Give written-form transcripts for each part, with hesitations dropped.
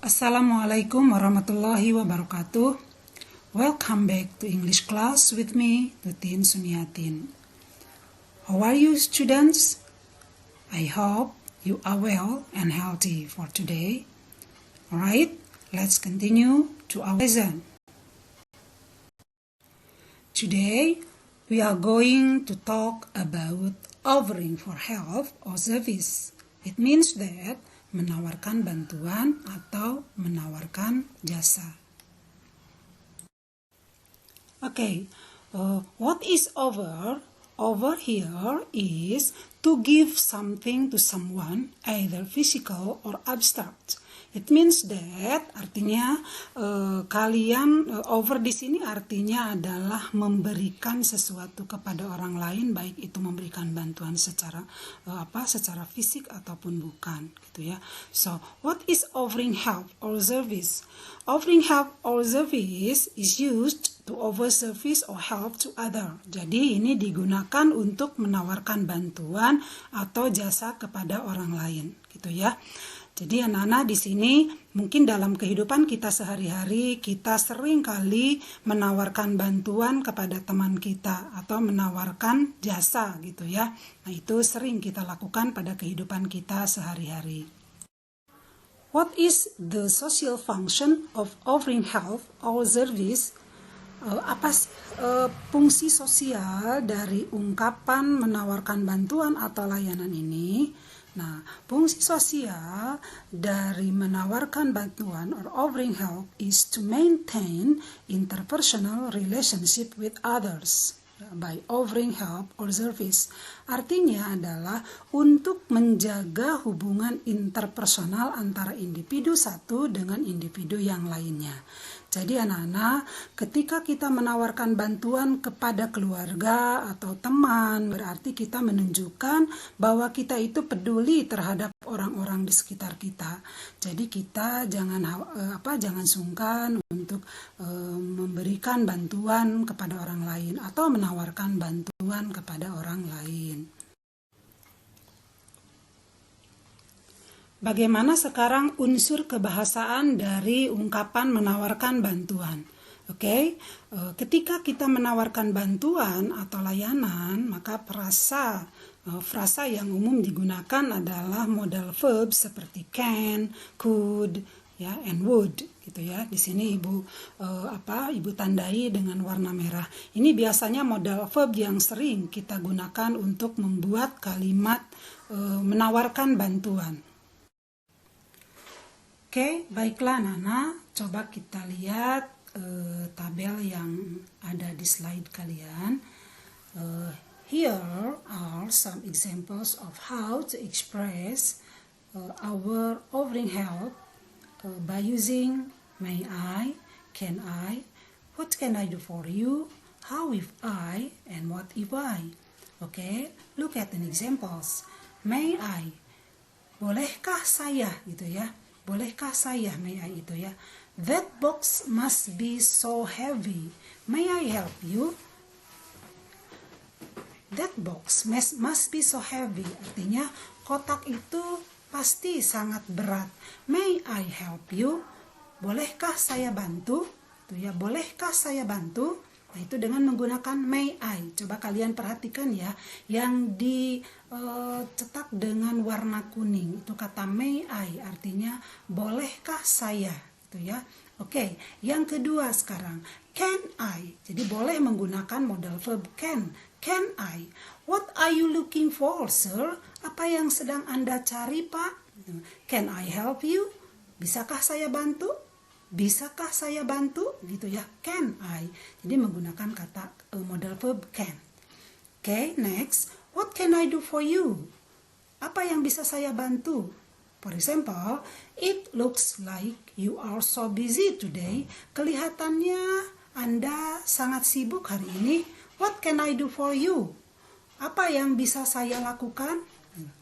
Assalamualaikum warahmatullahi wabarakatuh. Welcome back to English class with me, Tutin Suniatin. How are you, students? I hope you are well and healthy for today. Alright, let's continue to our lesson. Today, we are going to talk about offering for help or service. It means that menawarkan bantuan atau menawarkan jasa. Okay, what is offer? Offer here is to give something to someone, either physical or abstract. It means that artinya offer di sini artinya adalah memberikan sesuatu kepada orang lain, baik itu memberikan bantuan secara secara fisik ataupun bukan, gitu ya. So, what is offering help or service? Offering help or service is used to offer service or help to other. Jadi ini digunakan untuk menawarkan bantuan atau jasa kepada orang lain, gitu ya. Jadi anak-anak di sini mungkin dalam kehidupan kita sehari-hari kita sering kali menawarkan bantuan kepada teman kita atau menawarkan jasa gitu ya. Nah itu sering kita lakukan pada kehidupan kita sehari-hari. What is the social function of offering help or service? Apa sih fungsi sosial dari ungkapan menawarkan bantuan atau layanan ini? Nah, fungsi sosial dari menawarkan bantuan or offering help is to maintain interpersonal relationship with others by offering help or service. Artinya adalah untuk menjaga hubungan interpersonal antara individu satu dengan individu yang lainnya. Jadi anak-anak, ketika kita menawarkan bantuan kepada keluarga atau teman, berarti kita menunjukkan bahwa kita itu peduli terhadap orang-orang di sekitar kita. Jadi kita jangan sungkan untuk memberikan bantuan kepada orang lain atau menawarkan bantuan kepada orang lain. Bagaimana sekarang unsur kebahasaan dari ungkapan menawarkan bantuan? Oke, ketika kita menawarkan bantuan atau layanan, maka frasa yang umum digunakan adalah modal verb seperti can, could, ya, and would, gitu ya. Di sini ibu tandai dengan warna merah. Ini biasanya modal verb yang sering kita gunakan untuk membuat kalimat menawarkan bantuan. Oke, baiklah Nana, coba kita lihat tabel yang ada di slide kalian. Here are some examples of how to express our offering help by using may I, can I, what can I do for you, how if I, and what if I. Okay, look at the examples. May I, bolehkah saya, gitu ya. Bolehkah saya, may I itu ya. That box must be so heavy. May I help you? That box must be so heavy. Artinya kotak itu pasti sangat berat. May I help you? Bolehkah saya bantu? Itu ya, bolehkah saya bantu? Nah itu dengan menggunakan may I. Coba kalian perhatikan ya, yang dicetak dengan warna kuning itu kata may I, artinya bolehkah saya, itu ya. Oke, yang kedua sekarang can I. Jadi boleh menggunakan modal verb can. Can I? What are you looking for, sir? Apa yang sedang Anda cari, Pak? Can I help you? Bisakah saya bantu? Bisakah saya bantu? Gitu ya, can I. Jadi menggunakan kata modal verb can. Okay, next. What can I do for you? Apa yang bisa saya bantu? For example, it looks like you are so busy today. Kelihatannya Anda sangat sibuk hari ini. What can I do for you? Apa yang bisa saya lakukan?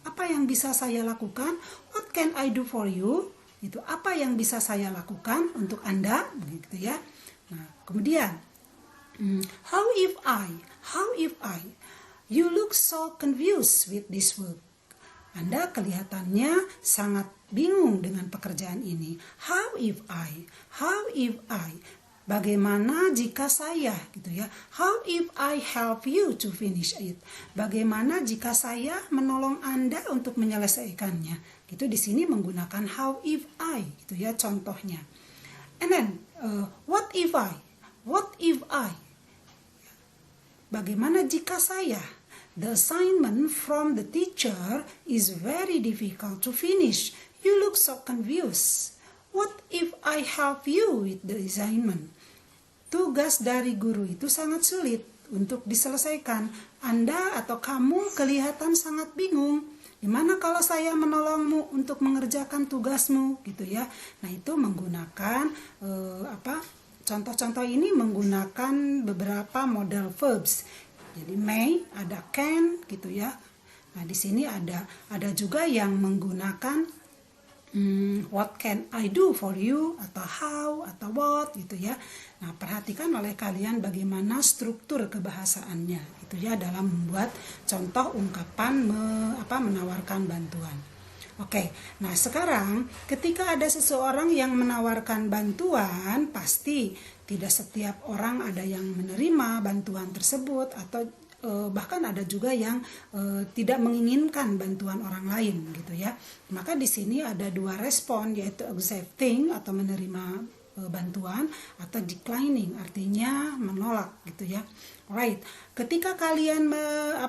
Apa yang bisa saya lakukan? What can I do for you? Itu apa yang bisa saya lakukan untuk Anda, begitu ya. Nah, kemudian how if I, you look so confused with this work. Anda kelihatannya sangat bingung dengan pekerjaan ini. How if I? Bagaimana jika saya, gitu ya? How if I help you to finish it? Bagaimana jika saya menolong Anda untuk menyelesaikannya? Gitu, di sini menggunakan how if I, gitu ya, contohnya. And then what if I? Bagaimana jika saya? The assignment from the teacher is very difficult to finish. You look so confused. What if I help you with the assignment? Tugas dari guru itu sangat sulit untuk diselesaikan. Anda atau kamu kelihatan sangat bingung. Gimana kalau saya menolongmu untuk mengerjakan tugasmu, gitu ya? Nah, itu menggunakan contoh-contoh ini menggunakan beberapa model verbs. Jadi may, ada can, gitu ya. Nah, di sini ada juga yang menggunakan what can I do for you, atau how, atau what, gitu ya. Nah, perhatikan oleh kalian bagaimana struktur kebahasaannya, gitu ya, dalam membuat contoh ungkapan menawarkan bantuan. Oke, nah sekarang ketika ada seseorang yang menawarkan bantuan, pasti tidak setiap orang ada yang menerima bantuan tersebut, atau bahkan ada juga yang tidak menginginkan bantuan orang lain, gitu ya. Maka di sini ada dua respon, yaitu accepting atau menerima bantuan, atau declining artinya menolak, gitu ya. Alright, ketika kalian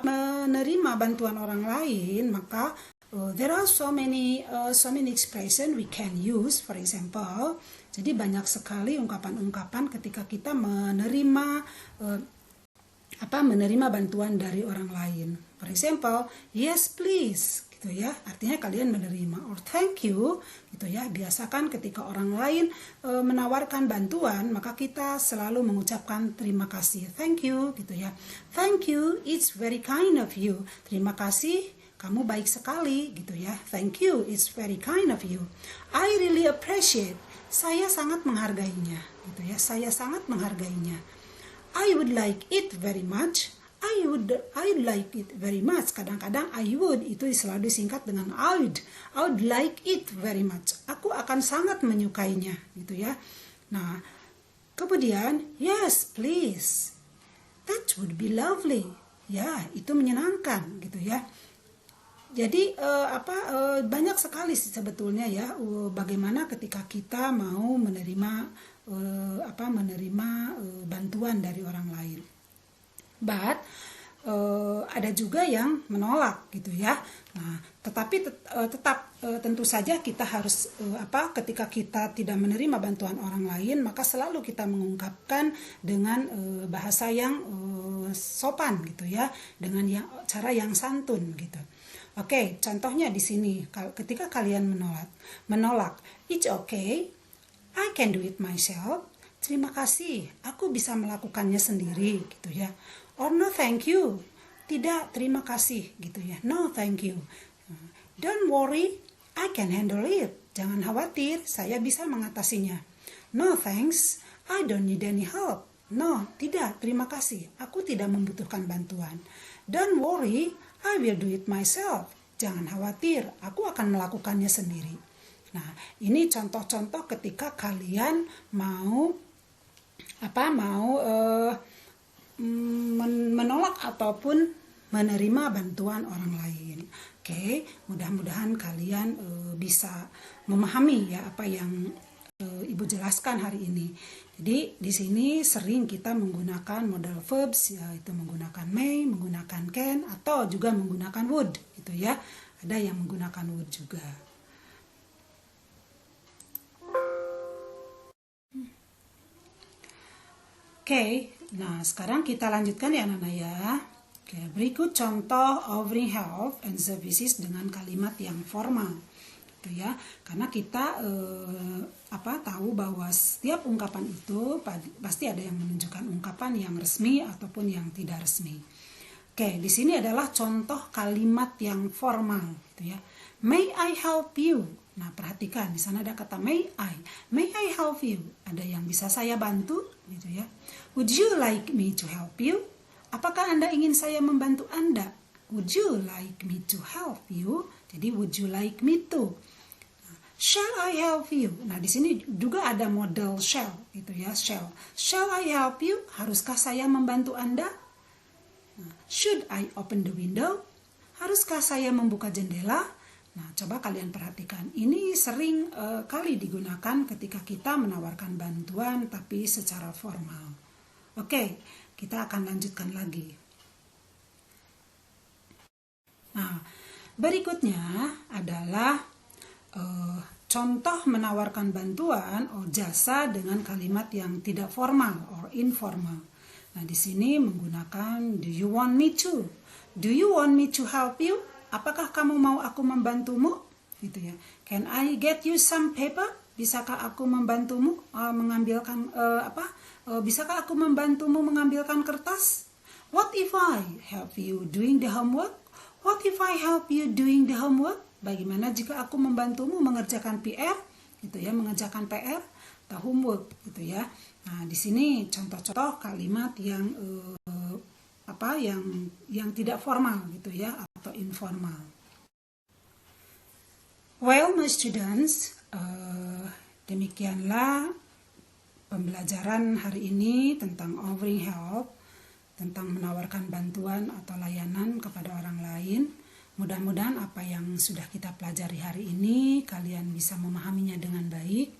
menerima bantuan orang lain, maka there are so many expression we can use. For example, jadi banyak sekali ungkapan-ungkapan ketika kita menerima bantuan dari orang lain. For example, yes please, gitu ya, artinya kalian menerima. Or thank you, gitu ya. Biasakan ketika orang lain menawarkan bantuan, maka kita selalu mengucapkan terima kasih, thank you, gitu ya. Thank you, it's very kind of you. Terima kasih, kamu baik sekali, gitu ya. Thank you, it's very kind of you. I really appreciate, saya sangat menghargainya, gitu ya. Saya sangat menghargainya. I would like it very much. I would like it very much. Kadang-kadang I would itu selalu disingkat dengan I would like it very much. Aku akan sangat menyukainya, gitu ya. Nah, kemudian yes please, that would be lovely. Ya, itu menyenangkan, gitu ya. Jadi banyak sekali sih sebetulnya ya bagaimana ketika kita mau menerima bantuan dari orang lain. But ada juga yang menolak, gitu ya. Nah, tetapi tetap tentu saja kita harus ketika kita tidak menerima bantuan orang lain, maka selalu kita mengungkapkan dengan bahasa yang sopan, gitu ya, dengan cara yang santun, gitu. Oke, contohnya di sini ketika kalian menolak, it's okay, I can do it myself. Terima kasih, aku bisa melakukannya sendiri, gitu ya. Or no thank you, tidak, terima kasih, gitu ya. No thank you. Don't worry, I can handle it. Jangan khawatir, saya bisa mengatasinya. No thanks, I don't need any help. No, tidak, terima kasih, aku tidak membutuhkan bantuan. Don't worry, I will do it myself. Jangan khawatir, aku akan melakukannya sendiri. Nah, ini contoh-contoh ketika kalian mau menolak ataupun menerima bantuan orang lain. Oke, mudah-mudahan kalian bisa memahami ya apa yang Ibu jelaskan hari ini. Jadi di sini sering kita menggunakan modal verbs, yaitu menggunakan may, menggunakan can, atau juga menggunakan would, gitu ya. Ada yang menggunakan would juga. Oke, nah sekarang kita lanjutkan ya anak-anak ya. Oke, berikut contoh offering help and services dengan kalimat yang formal. Gitu ya, karena kita tahu bahwa setiap ungkapan itu pasti ada yang menunjukkan ungkapan yang resmi ataupun yang tidak resmi. Oke, di sini adalah contoh kalimat yang formal, gitu ya. May I help you? Nah, perhatikan di sana ada kata may I. May I help you? Ada yang bisa saya bantu, gitu ya. Would you like me to help you? Apakah Anda ingin saya membantu Anda? Would you like me to help you? Jadi would you like me to? Shall I help you? Nah, di sini juga ada model shall gitu ya, shall. Shall I help you? Haruskah saya membantu Anda? Should I open the window? Haruskah saya membuka jendela? Nah, coba kalian perhatikan. Ini sering kali digunakan ketika kita menawarkan bantuan tapi secara formal. Oke, kita akan lanjutkan lagi. Nah, berikutnya adalah contoh menawarkan bantuan atau jasa dengan kalimat yang tidak formal or informal. Nah, di sini menggunakan do you want me to? Do you want me to help you? Apakah kamu mau aku membantumu? Gitu ya. Can I get you some paper? Bisakah aku membantumu mengambilkan bisakah aku membantumu mengambilkan kertas? What if I help you doing the homework? What if I help you doing the homework? Bagaimana jika aku membantumu mengerjakan PR, gitu ya, mengerjakan PR atau homework, gitu ya. Nah, di sini contoh-contoh kalimat yang yang tidak formal, gitu ya, atau informal. Well, my students, demikianlah pembelajaran hari ini tentang offering help, tentang menawarkan bantuan atau layanan kepada orang lain. Mudah-mudahan apa yang sudah kita pelajari hari ini kalian bisa memahaminya dengan baik,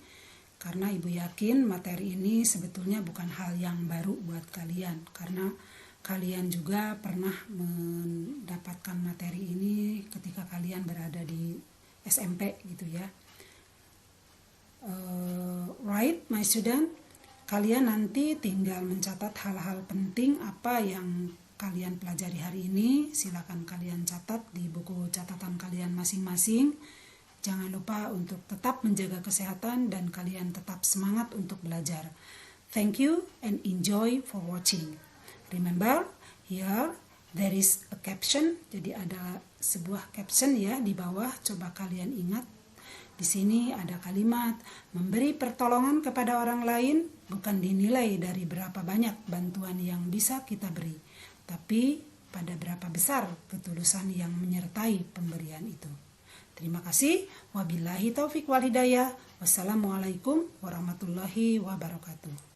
karena Ibu yakin materi ini sebetulnya bukan hal yang baru buat kalian, karena kalian juga pernah mendapatkan materi ini ketika kalian berada di SMP gitu ya. Right, my student, kalian nanti tinggal mencatat hal-hal penting apa yang kalian pelajari hari ini. Silakan kalian catat di buku catatan kalian masing-masing. Jangan lupa untuk tetap menjaga kesehatan dan kalian tetap semangat untuk belajar. Thank you and enjoy for watching. Remember, here there is a caption. Jadi ada sebuah caption ya di bawah. Coba kalian ingat. Di sini ada kalimat memberi pertolongan kepada orang lain bukan dinilai dari berapa banyak bantuan yang bisa kita beri, tapi pada berapa besar ketulusan yang menyertai pemberian itu. Terima kasih. Wabillahi taufik wal hidayah. Wassalamualaikum warahmatullahi wabarakatuh.